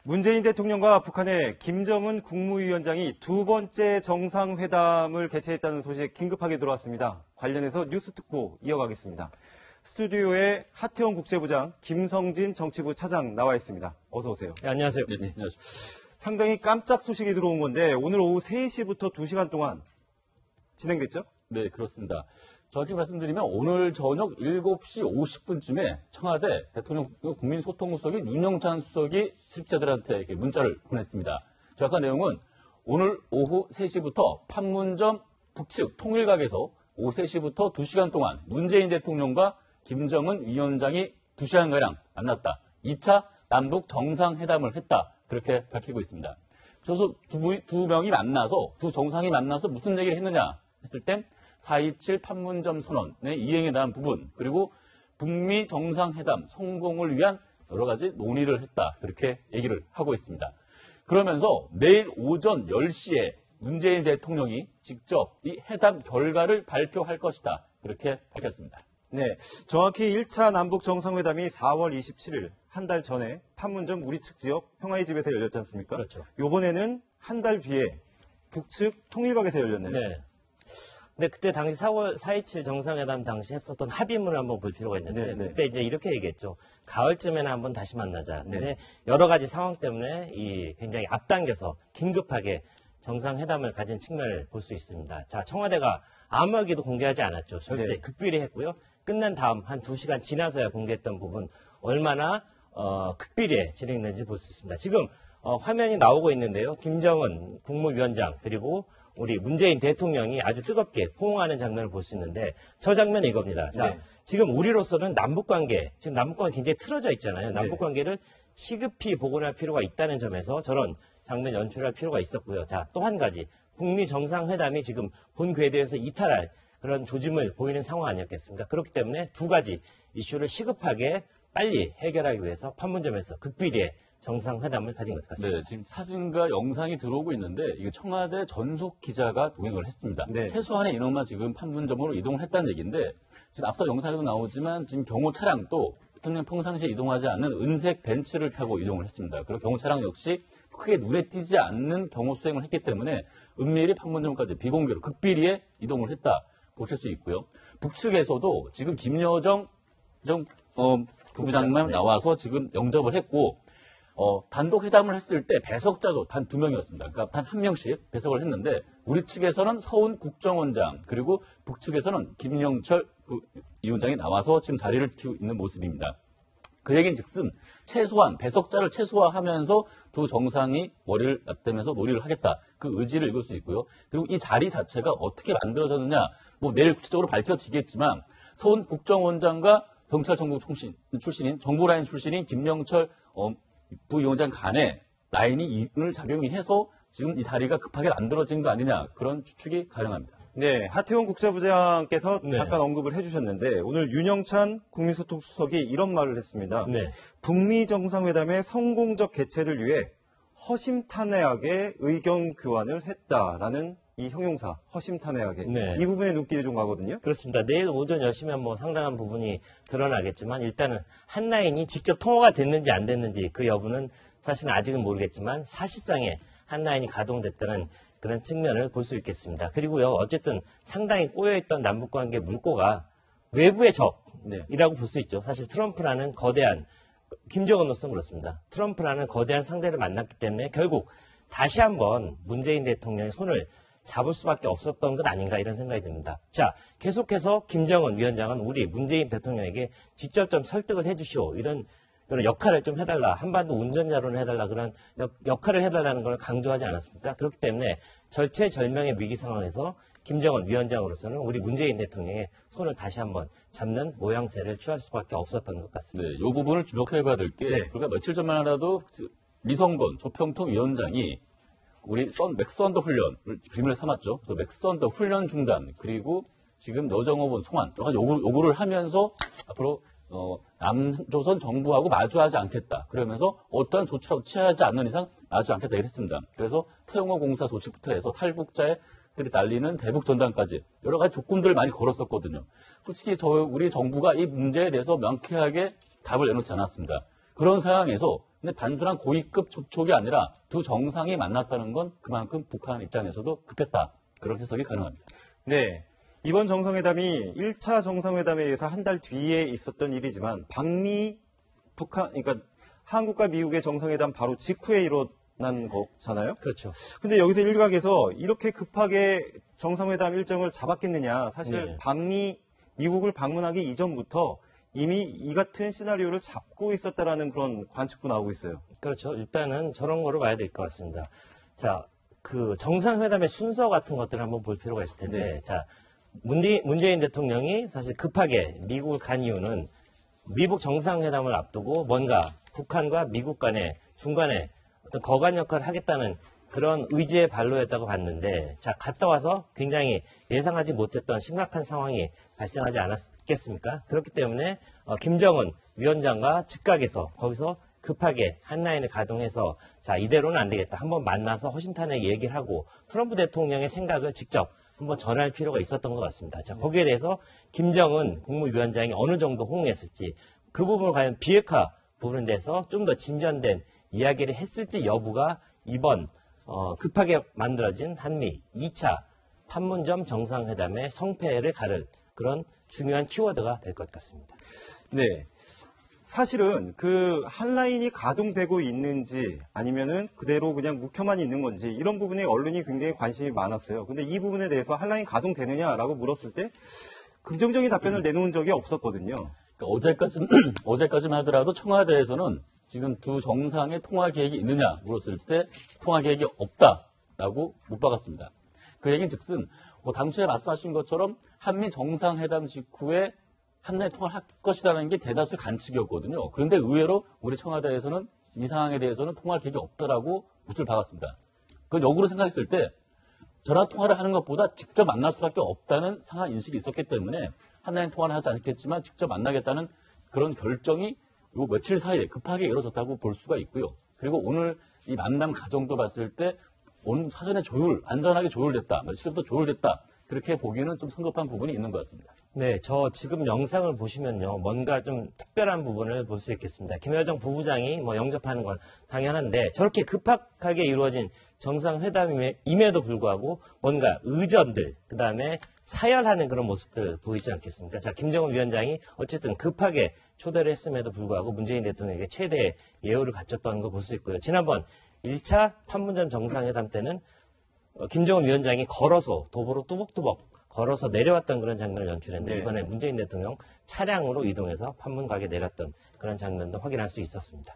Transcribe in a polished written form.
문재인 대통령과 북한의 김정은 국무위원장이 두 번째 정상회담을 개최했다는 소식 긴급하게 들어왔습니다. 관련해서 뉴스 특보 이어가겠습니다. 스튜디오에 하태원 국제부장, 김성진 정치부 차장 나와 있습니다. 어서 오세요. 네, 안녕하세요. 네, 안녕하십니까. 상당히 깜짝 소식이 들어온 건데 오늘 오후 3시부터 2시간 동안 진행됐죠? 네, 그렇습니다. 정확히 말씀드리면 오늘 저녁 7시 50분쯤에 청와대 대통령 국민소통수석이 윤영찬 수석이 수집자들한테 이렇게 문자를 보냈습니다. 정확한 내용은 오늘 오후 3시부터 판문점 북측 통일각에서 오후 3시부터 2시간 동안 문재인 대통령과 김정은 위원장이 2시간가량 만났다. 2차 남북 정상회담을 했다. 그렇게 밝히고 있습니다. 그래서 두 명이 만나서, 두 정상이 만나서 무슨 얘기를 했느냐 했을 땐 4.27 판문점 선언의 이행에 대한 부분, 그리고 북미 정상회담 성공을 위한 여러 가지 논의를 했다. 그렇게 얘기를 하고 있습니다. 그러면서 내일 오전 10시에 문재인 대통령이 직접 이 회담 결과를 발표할 것이다. 그렇게 밝혔습니다. 네, 정확히 1차 남북 정상회담이 4월 27일, 한 달 전에 판문점 우리 측 지역 평화의 집에서 열렸지 않습니까? 그렇죠. 이번에는 한 달 뒤에 북측 통일각에서 열렸네요. 네. 근데 그때 당시 4.27 정상회담 당시 했었던 합의문을 한번 볼 필요가 있는데, 네. 그때 이제 이렇게 얘기했죠. 가을쯤에는 한번 다시 만나자. 근데 네. 여러 가지 상황 때문에 굉장히 앞당겨서 긴급하게 정상회담을 가진 측면을 볼 수 있습니다. 자, 청와대가 아무 얘기도 공개하지 않았죠. 절대 네. 극비리 했고요. 끝난 다음 한 2시간 지나서야 공개했던 부분 얼마나 극비리에 진행됐는지 볼 수 있습니다. 지금 화면이 나오고 있는데요. 김정은 국무위원장 그리고 우리 문재인 대통령이 아주 뜨겁게 포옹하는 장면을 볼 수 있는데 저 장면이 이겁니다. 자, 네. 지금 우리로서는 남북관계, 지금 남북관계 굉장히 틀어져 있잖아요. 남북관계를 시급히 복원할 필요가 있다는 점에서 저런 장면 연출할 필요가 있었고요. 자, 또 한 가지. 북미 정상회담이 지금 본 궤도에서 이탈할 그런 조짐을 보이는 상황 아니었겠습니까? 그렇기 때문에 두 가지 이슈를 시급하게 빨리 해결하기 위해서 판문점에서 극비리의 정상회담을 가진 것 같습니다. 네, 지금 사진과 영상이 들어오고 있는데 이게 청와대 전속 기자가 동행을 했습니다. 네. 최소한의 인원만 지금 판문점으로 이동을 했다는 얘기인데 지금 앞서 영상에도 나오지만 지금 경호 차량도 대통령 평상시에 이동하지 않는 은색 벤츠를 타고 이동을 했습니다. 그리고 경호 차량 역시 크게 눈에 띄지 않는 경호 수행을 했기 때문에 은밀히 판문점까지 비공개로 극비리에 이동을 했다 보실 수 있고요. 북측에서도 지금 김여정 부부장만 네. 나와서 지금 영접을 했고 단독 회담을 했을 때 배석자도 단 2명이었습니다. 그러니까 단 1명씩 배석을 했는데 우리 측에서는 서훈 국정원장 그리고 북측에서는 김영철 위원장이 나와서 지금 자리를 지키고 있는 모습입니다. 그 얘기는 즉슨 최소한 배석자를 최소화하면서 두 정상이 머리를 맞대면서 논의를 하겠다. 그 의지를 읽을 수 있고요. 그리고 이 자리 자체가 어떻게 만들어졌느냐 뭐 내일 구체적으로 밝혀지겠지만 서훈 국정원장과 경찰청국 출신인 정보라인 출신인 김영철 부위원장 간에 라인을 작용이 해서 지금 이 자리가 급하게 만들어진 거 아니냐 그런 추측이 가능합니다. 네, 하태원 국제부장께서 네. 잠깐 언급을 해주셨는데 오늘 윤영찬 국민소통수석이 이런 말을 했습니다. 네. 북미 정상회담의 성공적 개최를 위해 허심탄회하게 의견 교환을 했다라는 이 형용사, 허심탄회하게. 네. 이 부분에 눈길이 좀 가거든요. 그렇습니다. 내일 오전 10시면 뭐 상당한 부분이 드러나겠지만 일단은 한 라인이 직접 통화가 됐는지 안 됐는지 그 여부는 사실은 아직은 모르겠지만 사실상의 한 라인이 가동됐다는 그런 측면을 볼 수 있겠습니다. 그리고요, 어쨌든 상당히 꼬여있던 남북관계 물꼬가 외부의 적이라고 볼 수 있죠. 사실 트럼프라는 거대한, 김정은으로서는 그렇습니다. 트럼프라는 거대한 상대를 만났기 때문에 결국 다시 한번 문재인 대통령의 손을 잡을 수밖에 없었던 것 아닌가 이런 생각이 듭니다. 자, 계속해서 김정은 위원장은 우리 문재인 대통령에게 직접 좀 설득을 해주시오. 이런 역할을 좀 해달라. 한반도 운전자로는 해달라. 그런 역할을 해달라는 걸 강조하지 않았습니까? 그렇기 때문에 절체절명의 위기 상황에서 김정은 위원장으로서는 우리 문재인 대통령의 손을 다시 한번 잡는 모양새를 취할 수밖에 없었던 것 같습니다. 네, 이 부분을 주목해봐야 될 게, 네. 그러니까 며칠 전만 하더라도 리성건 조평통 위원장이 우리 맥스언더 훈련을 비밀을 삼았죠. 그래서 맥스언더 훈련 중단, 그리고 지금 여정업원 송환, 여러 가지 요구를 하면서 앞으로 남조선 정부하고 마주하지 않겠다. 그러면서 어떠한 조치라도 취하지 않는 이상 마주하지 않겠다 이랬습니다. 그래서 태용호 공사 소식부터 해서 탈북자들이 날리는 대북 전단까지 여러 가지 조건들을 많이 걸었었거든요. 솔직히 우리 정부가 이 문제에 대해서 명쾌하게 답을 내놓지 않았습니다. 그런 상황에서 근데 단순한 고위급 접촉이 아니라 두 정상이 만났다는 건 그만큼 북한 입장에서도 급했다. 그런 해석이 가능합니다. 네. 이번 정상회담이 1차 정상회담에 의해서 한 달 뒤에 있었던 일이지만 북한, 그러니까 한국과 미국의 정상회담 바로 직후에 일어난 거잖아요. 그렇죠. 근데 여기서 일각에서 이렇게 급하게 정상회담 일정을 잡았겠느냐. 사실 네. 미국을 방문하기 이전부터 이미 이 같은 시나리오를 잡고 있었다라는 그런 관측도 나오고 있어요. 그렇죠. 일단은 저런 거로 봐야 될 것 같습니다. 자, 그 정상회담의 순서 같은 것들을 한번 볼 필요가 있을 텐데, 네. 자, 문재인 대통령이 사실 급하게 미국을 간 이유는 미국 정상회담을 앞두고 뭔가 북한과 미국 간의 중간에 어떤 거간 역할을 하겠다는 그런 의지의 발로였다고 봤는데, 자, 갔다 와서 굉장히 예상하지 못했던 심각한 상황이 발생하지 않았겠습니까? 그렇기 때문에 김정은 위원장과 즉각에서 거기서 급하게 한라인을 가동해서 자, 이대로는 안 되겠다. 한번 만나서 허심탄회하게 얘기를 하고 트럼프 대통령의 생각을 직접 한번 전할 필요가 있었던 것 같습니다. 자, 거기에 대해서 김정은 국무위원장이 어느 정도 호응했을지 그 부분을 과연 비핵화 부분에 대해서 좀 더 진전된 이야기를 했을지 여부가 이번 급하게 만들어진 한미 2차 판문점 정상회담의 성패를 가를 그런 중요한 키워드가 될 것 같습니다. 네. 사실은 그 한라인이 가동되고 있는지 아니면은 그대로 그냥 묵혀만 있는 건지 이런 부분에 언론이 굉장히 관심이 많았어요. 근데 이 부분에 대해서 한라인 가동되느냐라고 물었을 때 긍정적인 답변을 내놓은 적이 없었거든요. 그러니까 어제까지만 하더라도 청와대에서는 지금 두 정상의 통화 계획이 있느냐 물었을 때 통화 계획이 없다라고 못 박았습니다. 그 얘기는 즉슨 당초에 말씀하신 것처럼 한미 정상회담 직후에 한라인 통화를 할 것이라는 게 대다수의 관측이었거든요. 그런데 의외로 우리 청와대에서는 이 상황에 대해서는 통화 계획이 없다라고 못을 박았습니다. 그건 역으로 생각했을 때 전화 통화를 하는 것보다 직접 만날 수밖에 없다는 상황 인식이 있었기 때문에 한라인 통화를 하지 않겠지만 직접 만나겠다는 그런 결정이 요 며칠 사이에 급하게 이루어졌다고 볼 수가 있고요. 그리고 오늘 이 만남 과정도 봤을 때 오늘 사전에 안전하게 조율됐다. 며칠부터 조율됐다. 그렇게 보기에는 좀 성급한 부분이 있는 것 같습니다. 네, 저 지금 영상을 보시면요, 뭔가 좀 특별한 부분을 볼 수 있겠습니다. 김여정 부부장이 영접하는 건 당연한데 저렇게 급하게 이루어진 정상회담임에도 불구하고 뭔가 의전들, 그 다음에 사열하는 그런 모습들 보이지 않겠습니까? 자, 김정은 위원장이 어쨌든 급하게 초대를 했음에도 불구하고 문재인 대통령에게 최대의 예우를 갖췄다는 걸 볼 수 있고요. 지난번 1차 판문점 정상회담 때는 김정은 위원장이 걸어서 도보로 뚜벅뚜벅 걸어서 내려왔던 그런 장면을 연출했는데 네. 이번에 문재인 대통령 차량으로 이동해서 판문각에 내렸던 그런 장면도 확인할 수 있었습니다.